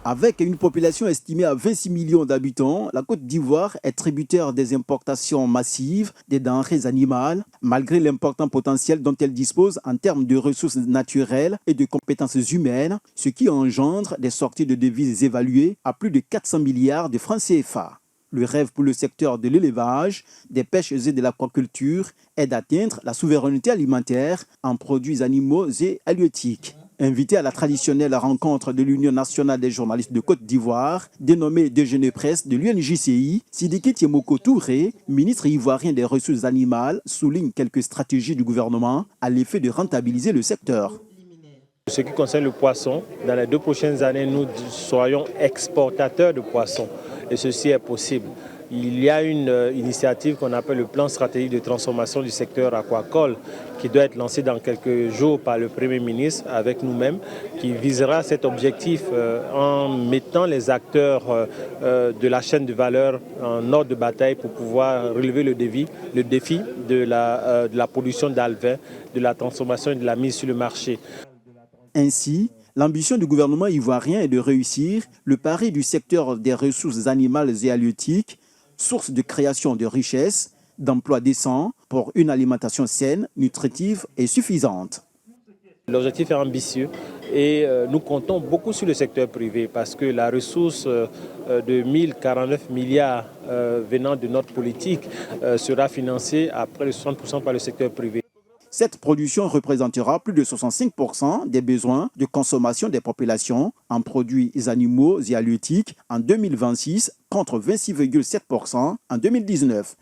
Avec une population estimée à 26 millions d'habitants, la Côte d'Ivoire est tributaire des importations massives des denrées animales, malgré l'important potentiel dont elle dispose en termes de ressources naturelles et de compétences humaines, ce qui engendre des sorties de devises évaluées à plus de 400 milliards de francs CFA. Le rêve pour le secteur de l'élevage, des pêches et de l'aquaculture est d'atteindre la souveraineté alimentaire en produits animaux et halieutiques. Invité à la traditionnelle rencontre de l'Union nationale des journalistes de Côte d'Ivoire, dénommée Déjeuner presse de l'UNJCI, Sidiki Tiemoko Touré, ministre ivoirien des ressources animales, souligne quelques stratégies du gouvernement à l'effet de rentabiliser le secteur. Ce qui concerne le poisson, dans les 2 prochaines années, nous soyons exportateurs de poissons et ceci est possible. Il y a une initiative qu'on appelle le plan stratégique de transformation du secteur aquacole qui doit être lancé dans quelques jours par le Premier ministre avec nous-mêmes, qui visera cet objectif en mettant les acteurs de la chaîne de valeur en ordre de bataille pour pouvoir relever le défi de la production d'alevins, de la transformation et de la mise sur le marché. Ainsi, l'ambition du gouvernement ivoirien est de réussir le pari du secteur des ressources animales et halieutiques, source de création de richesses, d'emplois décents pour une alimentation saine, nutritive et suffisante. L'objectif est ambitieux et nous comptons beaucoup sur le secteur privé parce que la ressource de 1049 milliards venant de notre politique sera financée à près de 60% par le secteur privé. Cette production représentera plus de 65% des besoins de consommation des populations en produits animaux et halieutiques en 2026 contre 26,7% en 2019.